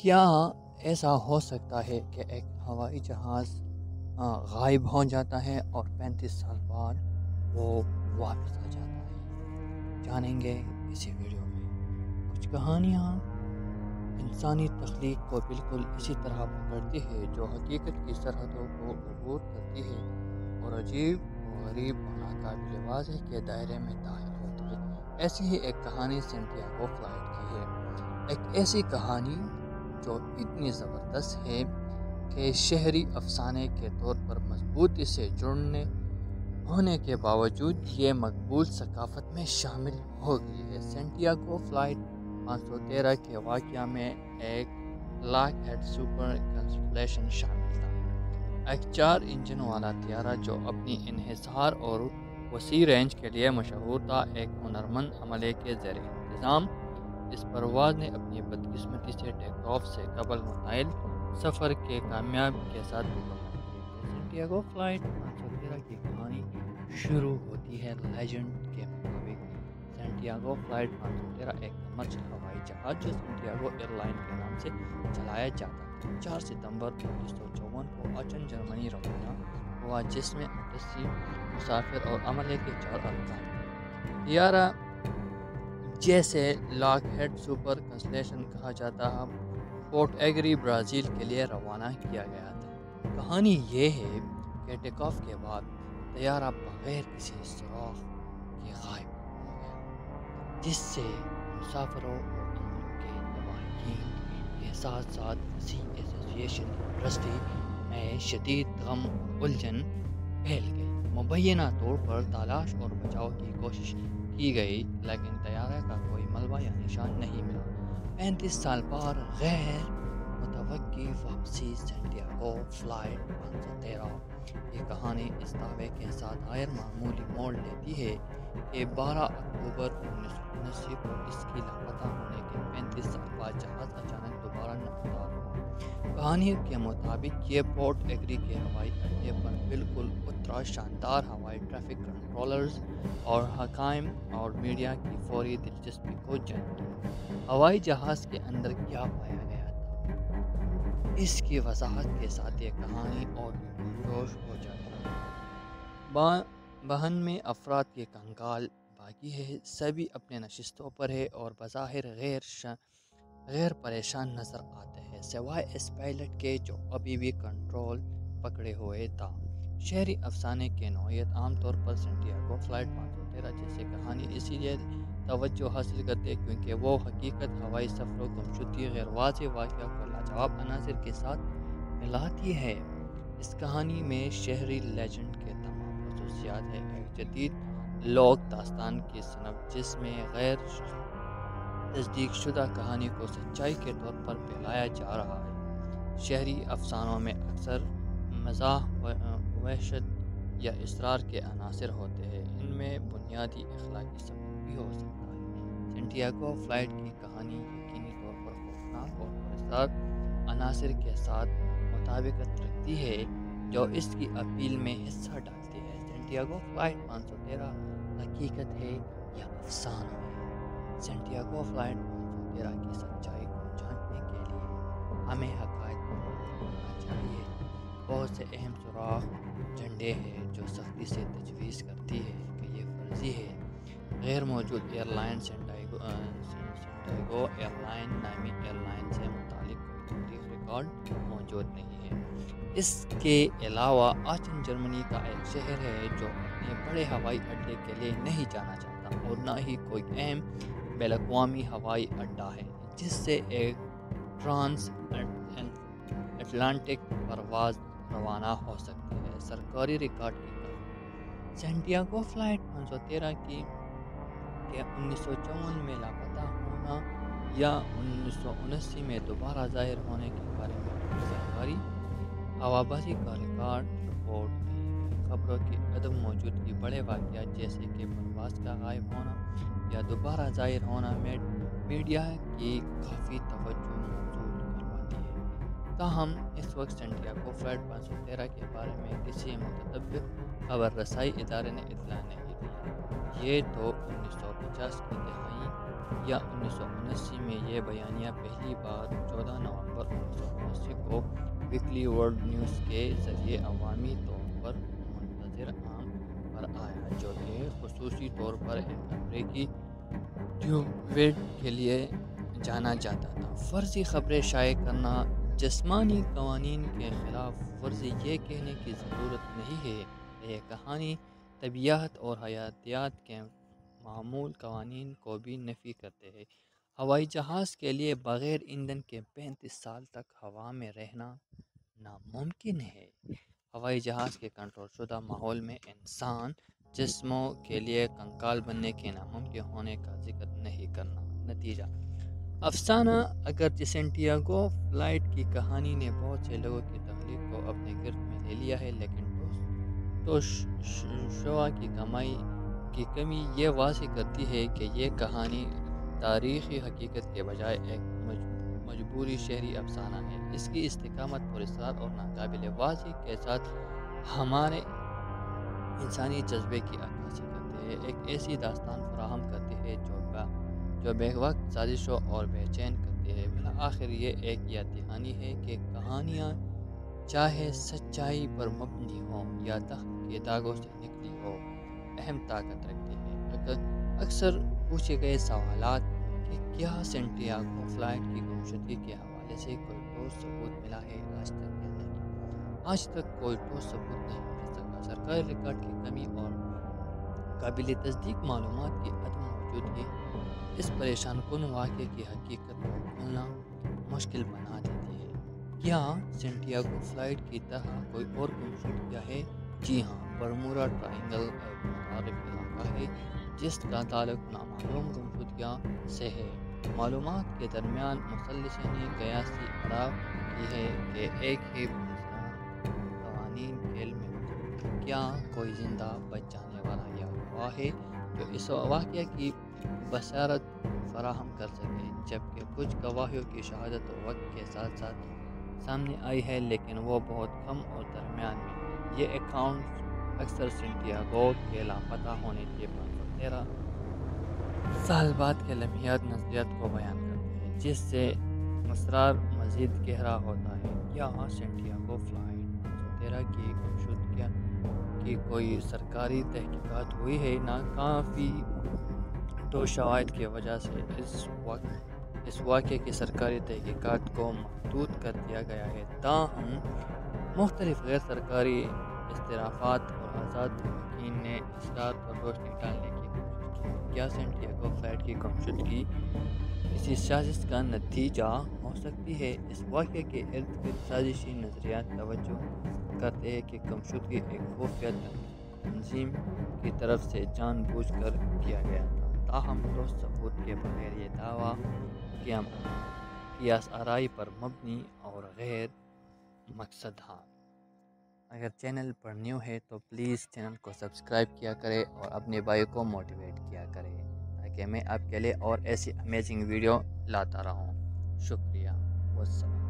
کیا ایسا ہو سکتا ہے کہ ایک ہوائی جہاز غائب ہو جاتا ہے اور 35 سال بعد وہ واپس آ جاتا ہے؟ جانیں گے اسی ویڈیو میں کچھ کہانیاں انسانی تخلیق کو بالکل اسی طرح پکڑتی ہے جو حقیقت کی سرحدوں کو عبور کرتی ہے اور عجیب و غریب اور ناقابل واضح کے دائرے میں داخل ہوتی ہے۔ ایسی ہی ایک کہانی سینٹیاگو فلائٹ کی ہے، ایک ایسی کہانی جو اتنی زبردست ہے کہ شہری افسانے کے طور پر مضبوطی سے جڑنے ہونے کے باوجود یہ مقبول ثقافت میں شامل ہو گئی ہے۔ سینٹیاگو فلائٹ 513 کے واقعہ میں ایک لاک ہیڈ سپر کنسٹلیشن شامل تھا، ایک 4 انجن والا طیارہ جو اپنی انحصار اور وسیع رینج کے لیے مشہور تھا۔ ایک ہنرمند عملے کے زیر انتظام اس پرواز نے اپنی بدقسمتی سے ٹیک آف سے قبل متعین سفر کے کامیاب کے ساتھ مکمل کی۔ سینٹیاگو فلائٹ 513 کی کہانی شروع ہوتی ہے لیجنڈ کے مطابق۔ سینٹیاگو فلائٹ 513 ایک کمرشل ہوائی جہاز جو سینٹیاگو ایئر لائن کے نام سے چلایا جاتا تھا، 4 ستمبر 1954 کو آچن جرمنی روانہ ہوا، جس میں 88 مسافر اور عملے کے 4 ارکان تھے۔ طیارہ جیسے لاک ہیڈ سپر کنسٹلیشن کہا جاتا ہے، پورٹ ایگری برازیل کے لیے روانہ کیا گیا تھا۔ کہانی یہ ہے کہ ٹیک آف کے بعد طیارہ بغیر کسی سراغ کے غائب ہو گیا، جس سے مسافروں اور عملے کے لواحقین کے ساتھ ساتھ وسیع ایسوسی ایشن انڈسٹری میں شدید غم اور الجھن پھیل گئی۔ مبینہ طور پر تلاش اور بچاؤ کی کوشش کی گئی، لیکن طیارے کا کوئی ملبہ یا نشان نہیں ملا۔ 35 سال بعد غیر متوقع واپسی۔ سینٹیاگو فلائٹ 513 یہ کہانی اس دعوے کے ساتھ غیر معمولی موڑ لیتی ہے کہ 12 اکتوبر 1979 کو اس کی لاپتہ ہونے کے 35 سال بعد جہاز اچانک دوبارہ نمودار ہوا۔ کہانی کے مطابق یہ پورٹ ایگری کے ہوائی اڈے پر بالکل اترا۔ شاندار ہوائی ٹریفک کنٹرولرز اور حکام اور میڈیا کی فوری دلچسپی کو جنم دیا۔ ہوائی جہاز کے اندر کیا پایا گیا تھا، اس کی وضاحت کے ساتھ یہ کہانی اور بھی پرجوش ہو جاتی ہے۔ بہن میں افراد کے کنگال باقی ہے، سبھی اپنے نشستوں پر ہے اور بظاہر غیر پریشان نظر آتے ہیں، سوائے اس پائلٹ کے جو ابھی بھی کنٹرول پکڑے ہوئے تھا۔ شہری افسانے کی نوعیت عام طور پر سینٹیاگو فلائٹ 513 جیسی کہانی اسی لیے توجہ حاصل کرتی ہے کیونکہ وہ حقیقت، ہوائی سفروں، گمشدگی، غیر واضح واقعہ کو لاجواب عناصر کے ساتھ ملاتی ہے۔ اس کہانی میں شہری لیجنڈ کے تمام خصوصیات ہیں، ایک جدید لوک داستان کی صنف جس میں غیر تصدیق شدہ کہانی کو سچائی کے طور پر پھیلایا جا رہا ہے۔ شہری افسانوں میں اکثر مزاح، وحشت یا اسرار کے عناصر ہوتے ہیں، ان میں بنیادی اخلاقی سبق بھی ہو سکتا ہے۔ سینٹیاگو فلائٹ کی کہانی یقینی طور پر خوفناک اور پراسرار عناصر کے ساتھ مطابقت رکھتی ہے جو اس کی اپیل میں حصہ ڈالتی ہے۔ سینٹیاگو فلائٹ 513 حقیقت ہے یا افسانہ ہے؟ سینٹیاگو فلائٹ 513 کی سچائی کو جاننے کے لیے ہمیں حقائق پر غور کرنا چاہیے۔ بہت سے اہم سراغ جھنڈے ہیں جو سختی سے تجویز کرتی ہے کہ یہ فرضی ہے۔ غیر موجود airline Santiago airline نامی ایئر لائن سے متعلق کوئی تاریخ ریکارڈ موجود نہیں ہے۔ اس کے علاوہ آچن جرمنی کا ایک شہر ہے جو اپنے بڑے ہوائی اڈے کے لیے نہیں جانا چاہتا، اور نہ ہی کوئی اہم بین الاقوامی ہوائی اڈہ ہے جس سے ایک ٹرانس اٹلانٹک پرواز روانہ ہو سکتی ہے۔ سرکاری ریکارڈ کی کمی۔ سینٹیاگو فلائٹ 513 کے 1954 میں لاپتہ ہونا یا 1979 میں دوبارہ ظاہر ہونے کے بارے میں کوئی سرکاری ہوابازی کا ریکارڈ رپورٹ نہیں ہے۔ خبروں کی عدم موجودگی بڑے واقعات جیسے کہ پرواز کا غائب ہونا یا دوبارہ ظاہر ہونا میڈیا کی کافی توجہ مبذول کرواتی ہے۔ تاہم اس وقت سینٹیاگو فلائٹ 513 کے بارے میں کسی معتبر خبر رسائی ادارے نے اطلاع نہیں دی۔ یہ تو 1950 کی دہائی یا 1979 میں یہ بیانیہ پہلی بار 14 نومبر 1979 کو ویکلی ورلڈ نیوز کے ذریعے عوامی طور پر منتظر عام پر آیا، جو کہ خصوصی طور پر ایک امریکی ٹیویٹ کے لیے جانا جاتا تھا۔ فرضی خبریں شائع کرنا جسمانی قوانین کے خلاف ورزی۔ یہ کہنے کی ضرورت نہیں ہے کہ یہ کہانی طبیعیات اور حیاتیات کے معمول قوانین کو بھی نفی کرتے ہیں۔ ہوائی جہاز کے لیے بغیر ایندھن کے 35 سال تک ہوا میں رہنا ناممکن ہے۔ ہوائی جہاز کے کنٹرول شدہ ماحول میں انسان جسموں کے لیے کنکال بننے کے ناممکن ہونے کا ذکر نہیں کرنا۔ نتیجہ افسانہ اگرچہ سینٹیاگو فلائٹ کی کہانی نے بہت سے لوگوں کی تخلیق کو اپنے گرد میں لے لیا ہے، لیکن شوا کی کمی یہ واضح کرتی ہے کہ یہ کہانی تاریخی حقیقت کے بجائے ایک مجبوری شہری افسانہ ہے۔ اس کی استقامت پراسرار اور ناقابل واضح کے ساتھ ہمارے انسانی جذبے کی عکاسی کرتے ہیں، ایک ایسی داستان فراہم کرتی ہے جو بے وقت سازشوں اور بے چین کرتی ہے۔ بالآخر یہ ایک یاد دہانی ہے کہ کہانیاں چاہے سچائی پر مبنی ہوں یا تخت کے داغوں سے نکلی ہو، اہم طاقت رکھتی ہے۔ اکثر پوچھے گئے سوالات کہ کیا سینٹیاگو فلائٹ کی گمشدگی کے حوالے سے کوئی ٹھوس ثبوت ملا ہے، آج تک یا نہیں؟ آج تک کوئی ٹھوس ثبوت نہیں مل سکا۔ سرکاری ریکارڈ کی کمی اور قابل تصدیق معلومات کی عدم موجودگی اس پریشان کن واقعے کی حقیقت کو کھولنا مشکل بنا دیتی ہے۔ کیا سینٹیاگو فلائٹ کی طرح کوئی اور گمشدگیاں ہے؟ جی ہاں، برمودا ٹرائنگل ایک متعارف علاقہ ہے جس کا تعلق نامعلوم گمشدگیاں سے ہے۔ معلومات کے درمیان مثلث نے قیاسی اڑاؤ کی ہے کہ ایک ہی بنظام قوانین کھیل میں ہوتے۔ کیا کوئی زندہ بچ جانے والا یا گواہ ہے جو اس واقعہ کی بصارت فراہم کر سکے؟ جبکہ کچھ گواہوں کی شہادت وقت کے ساتھ ساتھ سامنے آئی ہے، لیکن وہ بہت کم اور درمیان میں ہیں۔ یہ اکاؤنٹس اکثر سینٹیاگو کے لاپتہ ہونے کے 513 سال بعد کے لمحات نظریات کو بیان کرتے ہیں، جس سے اسرار مزید گہرا ہوتا ہے۔ کیا سینٹیاگو فلائٹ 513 کی گمشدگی کی کوئی سرکاری تحقیقات ہوئی ہے؟ ناکافی ٹھوس شواہد کی وجہ سے اس واقعے کی سرکاری تحقیقات کو محدود کر دیا گیا ہے، تاہم مختلف غیر سرکاری اعترافات اور آزاد محققین نے اس رات پر روشنی ڈالنے کی کوشش کی۔ کیا سینٹیاگو فلائٹ کی گمشدگی کسی سازش کا نتیجہ ہو سکتی ہے؟ اس واقعے کے ارد گرد سازشی نظریات توجہ کرتے ہیں کہ گمشدگی ایک خفیہ تنظیم کی طرف سے جان بوجھ کر کیا گیا تھا، تاہم ٹھوس ثبوت کے بغیر یہ دعویٰ قیاس آرائی پر مبنی اور غیر مقصدہ۔ اگر چینل پر نیو ہے تو پلیز چینل کو سبسکرائب کیا کرے اور اپنے بھائی کو موٹیویٹ کیا کرے تاکہ میں آپ کے لیے اور ایسی امیزنگ ویڈیو لاتا رہوں۔ شکریہ، والسلام۔